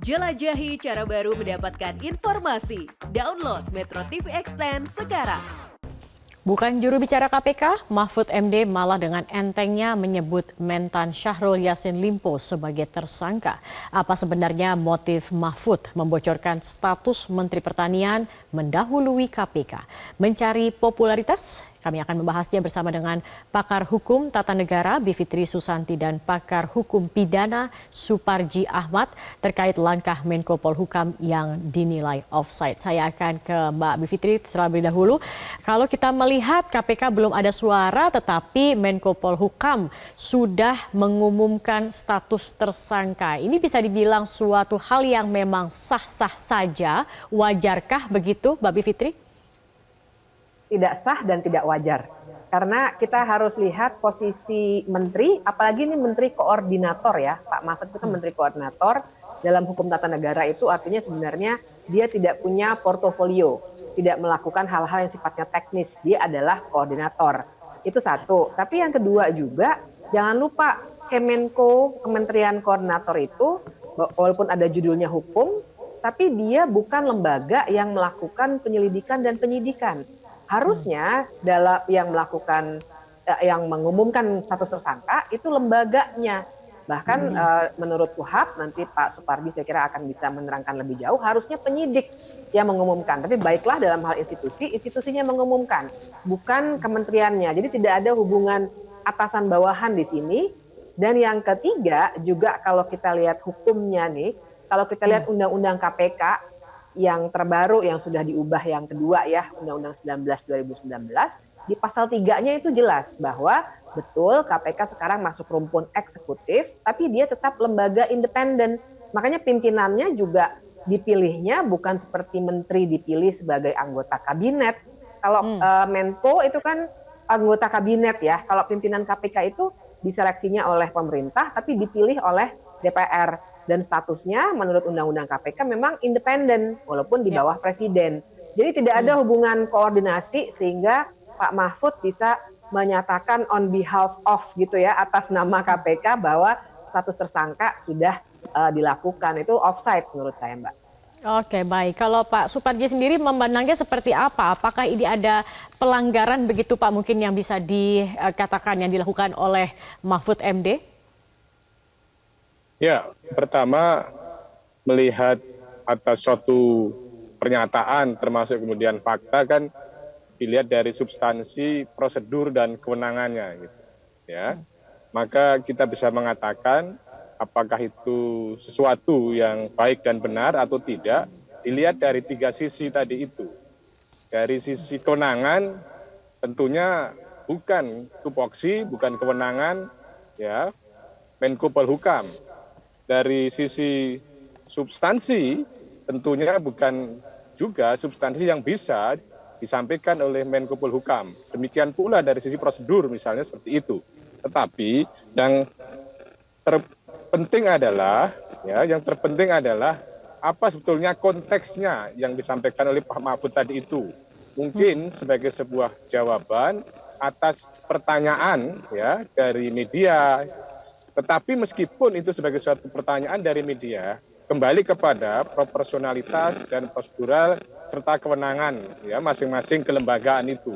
Jelajahi cara baru mendapatkan informasi. Download Metro TV Extend sekarang. Bukan juru bicara KPK, Mahfud MD malah dengan entengnya menyebut mentan Syahrul Yassin Limpo sebagai tersangka. Apa sebenarnya motif Mahfud membocorkan status Menteri Pertanian mendahului KPK? Mencari popularitas? Kami akan membahasnya bersama dengan pakar hukum tata negara Bivitri Susanti dan pakar hukum pidana Suparji Ahmad terkait langkah Menko Polhukam yang dinilai offside. Saya akan ke Mbak Bivitri terlebih dahulu. Kalau kita melihat KPK belum ada suara, tetapi Menko Polhukam sudah mengumumkan status tersangka. Ini bisa dibilang suatu hal yang memang sah-sah saja. Wajarkah begitu, Mbak Bivitri? Tidak sah dan tidak wajar. Karena kita harus lihat posisi menteri, apalagi ini menteri koordinator ya. Pak Mahfud itu kan menteri koordinator. Dalam hukum tata negara itu artinya sebenarnya dia tidak punya portofolio, tidak melakukan hal-hal yang sifatnya teknis. Dia adalah koordinator. Itu satu. Tapi yang kedua juga, jangan lupa Kemenko, Kementerian Koordinator itu, walaupun ada judulnya hukum, tapi dia bukan lembaga yang melakukan penyelidikan dan penyidikan. Harusnya dalam yang melakukan yang mengumumkan status tersangka itu lembaganya. Bahkan menurut KUHAP nanti Pak Supardi saya kira akan bisa menerangkan lebih jauh, harusnya penyidik yang mengumumkan. Tapi baiklah dalam hal institusi, institusinya mengumumkan, bukan kementeriannya. Jadi tidak ada hubungan atasan bawahan di sini. Dan yang ketiga juga kalau kita lihat hukumnya nih, kalau kita lihat Undang-Undang KPK yang terbaru yang sudah diubah yang kedua ya, Undang-Undang 19 2019, di pasal 3-nya itu jelas bahwa betul KPK sekarang masuk rumpun eksekutif, tapi dia tetap lembaga independen. Makanya pimpinannya juga dipilihnya bukan seperti menteri dipilih sebagai anggota kabinet. Kalau Menko itu kan anggota kabinet ya, kalau pimpinan KPK itu diseleksinya oleh pemerintah, tapi dipilih oleh DPR. Dan statusnya menurut Undang-Undang KPK memang independen walaupun di bawah presiden. Jadi tidak ada hubungan koordinasi sehingga Pak Mahfud bisa menyatakan on behalf of gitu ya atas nama KPK bahwa status tersangka sudah dilakukan. Itu offside menurut saya, Mbak. Oke, baik. Kalau Pak Suparji sendiri memandangnya seperti apa? Apakah ini ada pelanggaran begitu Pak mungkin yang bisa dikatakan yang dilakukan oleh Mahfud MD? Ya, pertama melihat atas suatu pernyataan termasuk kemudian fakta kan dilihat dari substansi prosedur dan kewenangannya gitu. Ya. Maka kita bisa mengatakan apakah itu sesuatu yang baik dan benar atau tidak dilihat dari tiga sisi tadi itu. Dari sisi kewenangan tentunya bukan tupoksi, bukan kewenangan ya Menko Polhukam. Dari sisi substansi tentunya bukan juga substansi yang bisa disampaikan oleh Menko Polhukam. Demikian pula dari sisi prosedur misalnya seperti itu. Tetapi yang terpenting adalah apa sebetulnya konteksnya yang disampaikan oleh Pak Mahfud tadi itu. Mungkin sebagai sebuah jawaban atas pertanyaan ya dari media. Tetapi meskipun itu sebagai suatu pertanyaan dari media, kembali kepada proporsionalitas dan prosedural serta kewenangan ya masing-masing kelembagaan itu.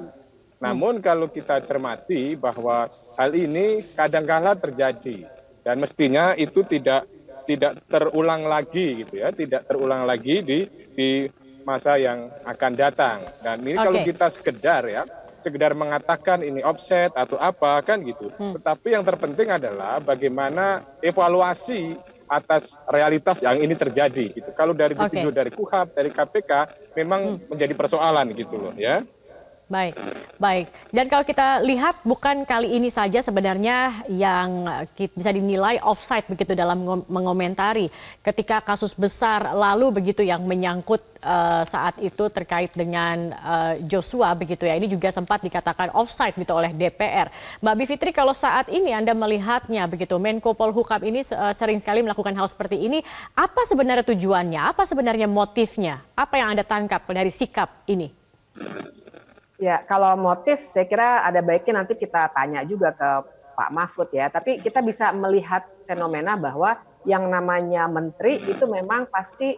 Namun kalau kita cermati bahwa hal ini kadangkala terjadi dan mestinya itu tidak terulang lagi gitu ya, tidak terulang lagi di masa yang akan datang. Dan ini kalau kita sekedar mengatakan ini offset atau apa kan gitu. Tetapi yang terpenting adalah bagaimana evaluasi atas realitas yang ini terjadi gitu. Kalau dari ditinjau dari KUHAP, dari KPK memang menjadi persoalan gitu loh ya. Baik, baik. Dan kalau kita lihat bukan kali ini saja sebenarnya yang bisa dinilai offside begitu dalam mengomentari ketika kasus besar lalu begitu yang menyangkut saat itu terkait dengan Joshua begitu ya. Ini juga sempat dikatakan offside gitu oleh DPR. Mbak Bivitri, kalau saat ini Anda melihatnya begitu Menko Polhukam ini sering sekali melakukan hal seperti ini, apa sebenarnya tujuannya? Apa sebenarnya motifnya? Apa yang Anda tangkap dari sikap ini? Ya, kalau motif saya kira ada baiknya nanti kita tanya juga ke Pak Mahfud ya. Tapi kita bisa melihat fenomena bahwa yang namanya menteri itu memang pasti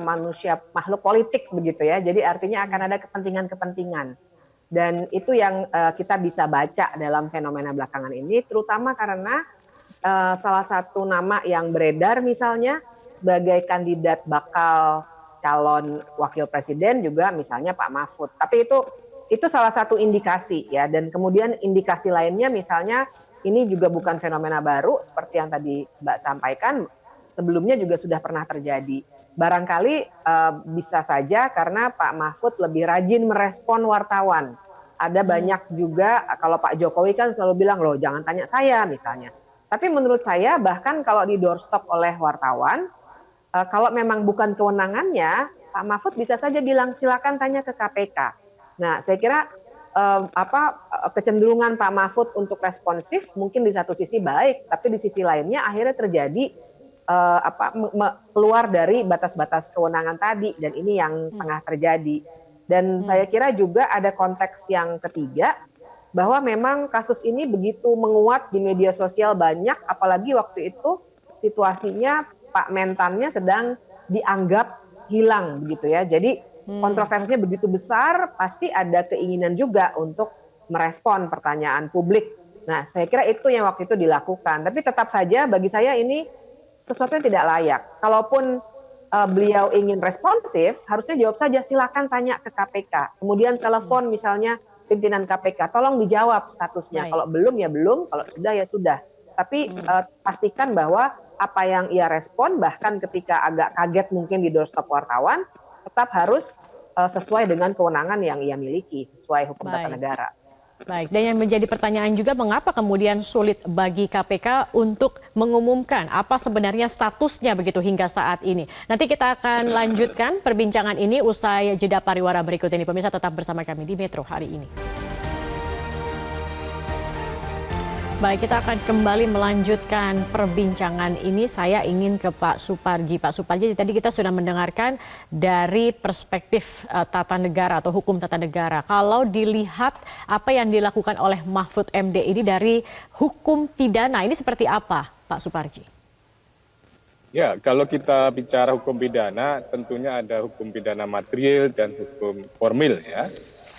manusia makhluk politik begitu ya. Jadi artinya akan ada kepentingan-kepentingan. Dan itu yang kita bisa baca dalam fenomena belakangan ini, terutama karena salah satu nama yang beredar misalnya sebagai kandidat bakal calon wakil presiden juga misalnya Pak Mahfud. Tapi itu salah satu indikasi ya. Dan kemudian indikasi lainnya misalnya ini juga bukan fenomena baru seperti yang tadi Mbak sampaikan, sebelumnya juga sudah pernah terjadi. Barangkali bisa saja karena Pak Mahfud lebih rajin merespon wartawan. Ada banyak juga kalau Pak Jokowi kan selalu bilang, loh jangan tanya saya misalnya. Tapi menurut saya bahkan kalau di doorstop oleh wartawan, kalau memang bukan kewenangannya, Pak Mahfud bisa saja bilang silakan tanya ke KPK. Nah, saya kira kecenderungan Pak Mahfud untuk responsif mungkin di satu sisi baik, tapi di sisi lainnya akhirnya terjadi keluar dari batas-batas kewenangan tadi, dan ini yang tengah terjadi. Dan saya kira juga ada konteks yang ketiga, bahwa memang kasus ini begitu menguat di media sosial banyak, apalagi waktu itu situasinya Pak Mentannya sedang dianggap hilang begitu ya. Jadi kontroversinya begitu besar, pasti ada keinginan juga untuk merespon pertanyaan publik. Nah, saya kira itu yang waktu itu dilakukan. Tapi tetap saja bagi saya ini sesuatu yang tidak layak. Kalaupun beliau ingin responsif, harusnya jawab saja, silakan tanya ke KPK. Kemudian telepon misalnya pimpinan KPK, tolong dijawab statusnya. Kalau belum ya belum, kalau sudah ya sudah. Tapi pastikan bahwa apa yang ia respon, bahkan ketika agak kaget mungkin di doorstop wartawan, tetap harus sesuai dengan kewenangan yang ia miliki, sesuai hukum tata negara. Baik, dan yang menjadi pertanyaan juga mengapa kemudian sulit bagi KPK untuk mengumumkan apa sebenarnya statusnya begitu hingga saat ini. Nanti kita akan lanjutkan perbincangan ini usai jeda pariwara berikut ini. Pemirsa tetap bersama kami di Metro hari ini. Baik, kita akan kembali melanjutkan perbincangan ini. Saya ingin ke Pak Suparji. Pak Suparji, tadi kita sudah mendengarkan dari perspektif tata negara atau hukum tata negara. Kalau dilihat apa yang dilakukan oleh Mahfud MD ini dari hukum pidana, ini seperti apa, Pak Suparji? Ya, kalau kita bicara hukum pidana, tentunya ada hukum pidana material dan hukum formil ya.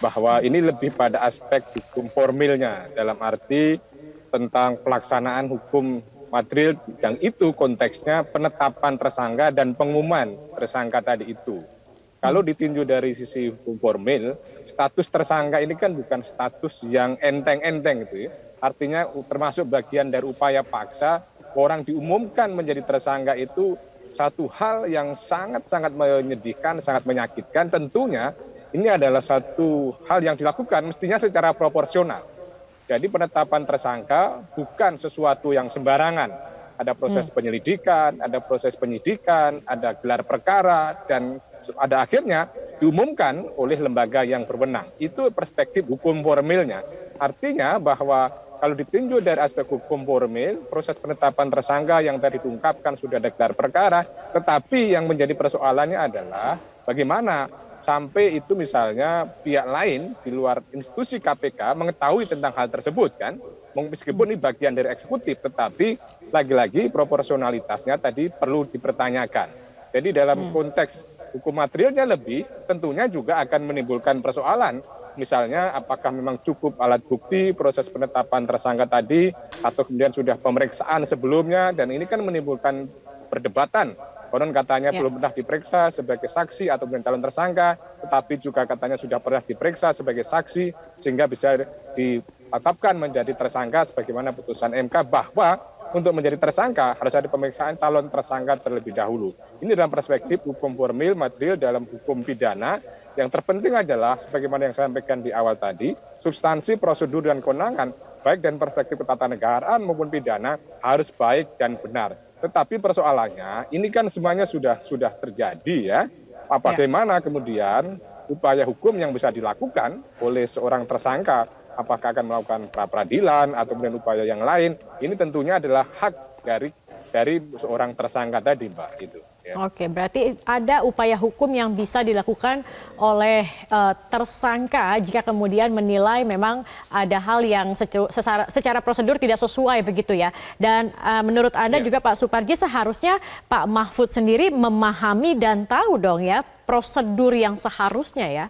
Bahwa ini lebih pada aspek hukum formilnya, dalam arti tentang pelaksanaan hukum material yang itu konteksnya penetapan tersangka dan pengumuman tersangka tadi itu. Kalau ditinjau dari sisi hukum formil, status tersangka ini kan bukan status yang enteng-enteng gitu ya. Artinya termasuk bagian dari upaya paksa orang diumumkan menjadi tersangka itu satu hal yang sangat-sangat menyedihkan, sangat menyakitkan. Tentunya ini adalah satu hal yang dilakukan mestinya secara proporsional. Jadi penetapan tersangka bukan sesuatu yang sembarangan. Ada proses penyelidikan, ada proses penyidikan, ada gelar perkara, dan ada akhirnya diumumkan oleh lembaga yang berwenang. Itu perspektif hukum formilnya. Artinya bahwa kalau ditinjau dari aspek hukum formil, proses penetapan tersangka yang tadi diungkapkan sudah ada gelar perkara, tetapi yang menjadi persoalannya adalah bagaimana sampai itu misalnya pihak lain di luar institusi KPK mengetahui tentang hal tersebut kan, meskipun ini bagian dari eksekutif, tetapi lagi-lagi proporsionalitasnya tadi perlu dipertanyakan. Jadi dalam konteks hukum materialnya lebih, tentunya juga akan menimbulkan persoalan. Misalnya apakah memang cukup alat bukti proses penetapan tersangka tadi, atau kemudian sudah pemeriksaan sebelumnya, dan ini kan menimbulkan perdebatan. Konon katanya belum pernah diperiksa sebagai saksi atau calon tersangka, tetapi juga katanya sudah pernah diperiksa sebagai saksi, sehingga bisa ditetapkan menjadi tersangka sebagaimana putusan MK, bahwa untuk menjadi tersangka harus ada pemeriksaan calon tersangka terlebih dahulu. Ini dalam perspektif hukum formil material dalam hukum pidana. Yang terpenting adalah sebagaimana yang saya sampaikan di awal tadi, substansi prosedur dan kewenangan baik dan perspektif ketatanegaraan maupun pidana harus baik dan benar. Tetapi persoalannya ini kan semuanya sudah terjadi ya. Bagaimana kemudian upaya hukum yang bisa dilakukan oleh seorang tersangka, apakah akan melakukan pra-peradilan atau kemudian upaya yang lain, ini tentunya adalah hak dari seorang tersangka tadi, Mbak. Itu. Ya. Oke, berarti ada upaya hukum yang bisa dilakukan oleh tersangka jika kemudian menilai memang ada hal yang secara prosedur tidak sesuai begitu ya. Dan menurut Anda Ya. juga Pak Suparji, seharusnya Pak Mahfud sendiri memahami dan tahu dong ya prosedur yang seharusnya ya.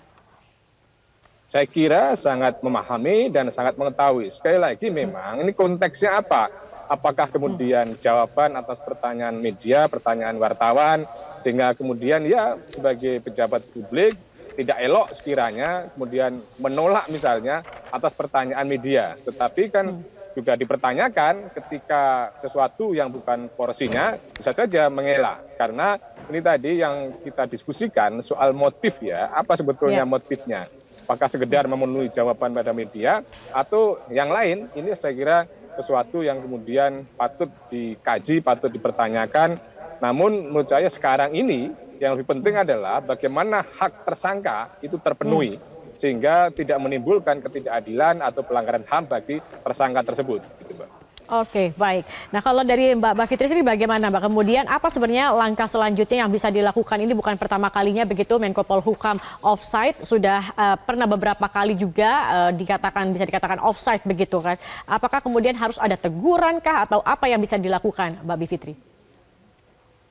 Saya kira sangat memahami dan sangat mengetahui. Sekali lagi memang ini konteksnya apa? Apakah kemudian jawaban atas pertanyaan media, pertanyaan wartawan, sehingga kemudian ya sebagai pejabat publik tidak elok sekiranya kemudian menolak misalnya atas pertanyaan media. Tetapi kan juga dipertanyakan ketika sesuatu yang bukan porsinya bisa saja mengelak. Karena ini tadi yang kita diskusikan soal motif ya, apa sebetulnya motifnya? Apakah sekedar memenuhi jawaban pada media atau yang lain? Ini saya kira sesuatu yang kemudian patut dikaji, patut dipertanyakan. Namun menurut saya sekarang ini yang lebih penting adalah bagaimana hak tersangka itu terpenuhi sehingga tidak menimbulkan ketidakadilan atau pelanggaran HAM bagi tersangka tersebut. Gitu, Mbak. Oke, baik. Nah, kalau dari Mbak Fitri sendiri bagaimana, Mbak? Kemudian apa sebenarnya langkah selanjutnya yang bisa dilakukan? Ini bukan pertama kalinya begitu Menko Polhukam offside, sudah pernah beberapa kali juga bisa dikatakan offside begitu kan. Apakah kemudian harus ada teguran kah atau apa yang bisa dilakukan, Mbak Bivitri?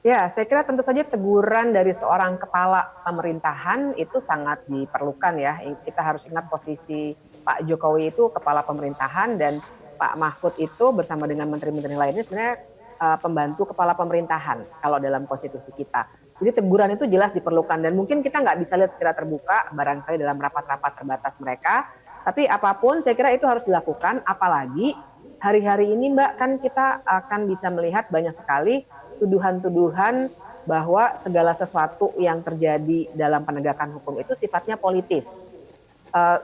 Ya, saya kira tentu saja teguran dari seorang kepala pemerintahan itu sangat diperlukan ya. Kita harus ingat posisi Pak Jokowi itu kepala pemerintahan dan Pak Mahfud itu bersama dengan menteri-menteri lainnya sebenarnya pembantu kepala pemerintahan kalau dalam konstitusi kita. Jadi teguran itu jelas diperlukan dan mungkin kita nggak bisa lihat secara terbuka barangkali dalam rapat-rapat terbatas mereka. Tapi apapun saya kira itu harus dilakukan, apalagi hari-hari ini Mbak kan kita akan bisa melihat banyak sekali tuduhan-tuduhan bahwa segala sesuatu yang terjadi dalam penegakan hukum itu sifatnya politis.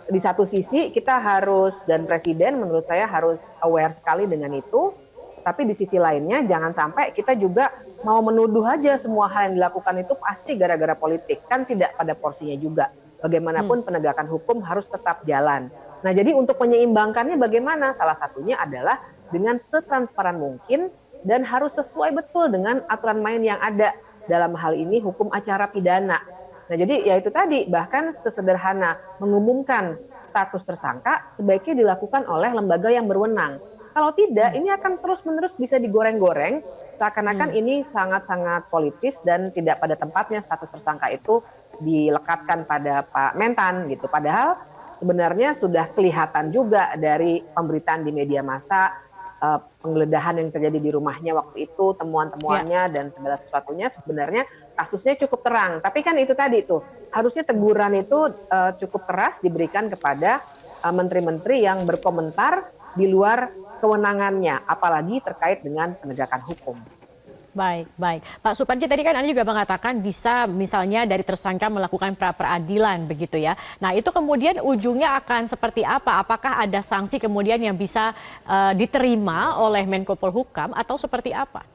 Di satu sisi kita harus dan presiden menurut saya harus aware sekali dengan itu, tapi di sisi lainnya jangan sampai kita juga mau menuduh aja semua hal yang dilakukan itu pasti gara-gara politik, kan tidak pada porsinya juga. Bagaimanapun penegakan hukum harus tetap jalan. Nah jadi untuk menyeimbangkannya bagaimana? Salah satunya adalah dengan setransparan mungkin dan harus sesuai betul dengan aturan main yang ada dalam hal ini hukum acara pidana. Nah jadi ya itu tadi bahkan sesederhana mengumumkan status tersangka sebaiknya dilakukan oleh lembaga yang berwenang. Kalau tidak ini akan terus-menerus bisa digoreng-goreng seakan-akan ini sangat-sangat politis dan tidak pada tempatnya status tersangka itu dilekatkan pada Pak Mentan gitu. Padahal sebenarnya sudah kelihatan juga dari pemberitaan di media massa penggeledahan yang terjadi di rumahnya waktu itu, temuan-temuannya dan segala sesuatunya sebenarnya kasusnya cukup terang. Tapi kan itu tadi tuh, harusnya teguran itu cukup keras diberikan kepada menteri-menteri yang berkomentar di luar kewenangannya, apalagi terkait dengan penegakan hukum. Baik, baik. Pak Suparji tadi kan Anda juga mengatakan bisa misalnya dari tersangka melakukan pra-peradilan begitu ya. Nah itu kemudian ujungnya akan seperti apa? Apakah ada sanksi kemudian yang bisa diterima oleh Menko Polhukam atau seperti apa?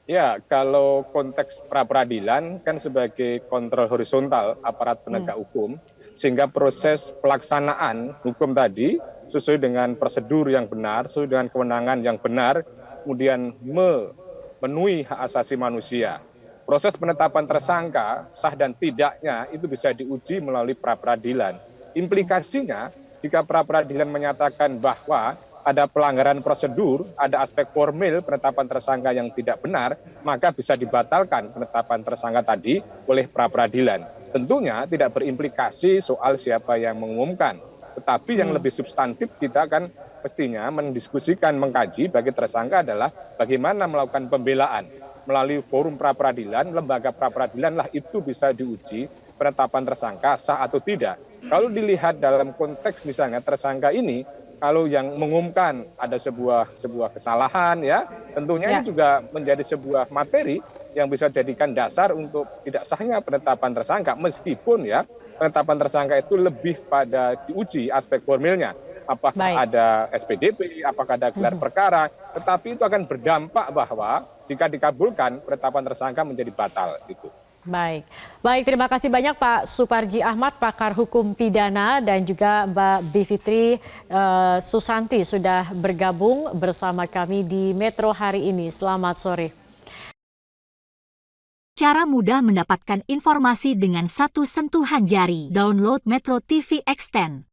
Ya, kalau konteks pra-peradilan kan sebagai kontrol horizontal aparat penegak hukum, sehingga proses pelaksanaan hukum tadi sesuai dengan prosedur yang benar, sesuai dengan kewenangan yang benar, kemudian memenuhi hak asasi manusia. Proses penetapan tersangka sah dan tidaknya itu bisa diuji melalui pra-peradilan. Implikasinya jika pra-peradilan menyatakan bahwa ada pelanggaran prosedur, ada aspek formil penetapan tersangka yang tidak benar, maka bisa dibatalkan penetapan tersangka tadi oleh pra-peradilan. Tentunya tidak berimplikasi soal siapa yang mengumumkan, tetapi yang lebih substantif kita kan mestinya mendiskusikan, mengkaji bagi tersangka adalah bagaimana melakukan pembelaan melalui forum pra-peradilan, lembaga pra-peradilan lah itu bisa diuji penetapan tersangka sah atau tidak. Kalau dilihat dalam konteks misalnya tersangka ini, kalau yang mengumumkan ada sebuah kesalahan ya, tentunya ini juga menjadi sebuah materi yang bisa jadikan dasar untuk tidak sahnya penetapan tersangka, meskipun ya penetapan tersangka itu lebih pada diuji aspek formilnya. Apakah ada SPDP, apakah ada gelar perkara, tetapi itu akan berdampak bahwa jika dikabulkan penetapan tersangka menjadi batal gitu. Baik, baik, terima kasih banyak Pak Suparji Ahmad, pakar hukum pidana, dan juga Mbak Bivitri Susanti sudah bergabung bersama kami di Metro hari ini. Selamat sore. Cara mudah mendapatkan informasi dengan satu sentuhan jari. Download Metro TV Extend.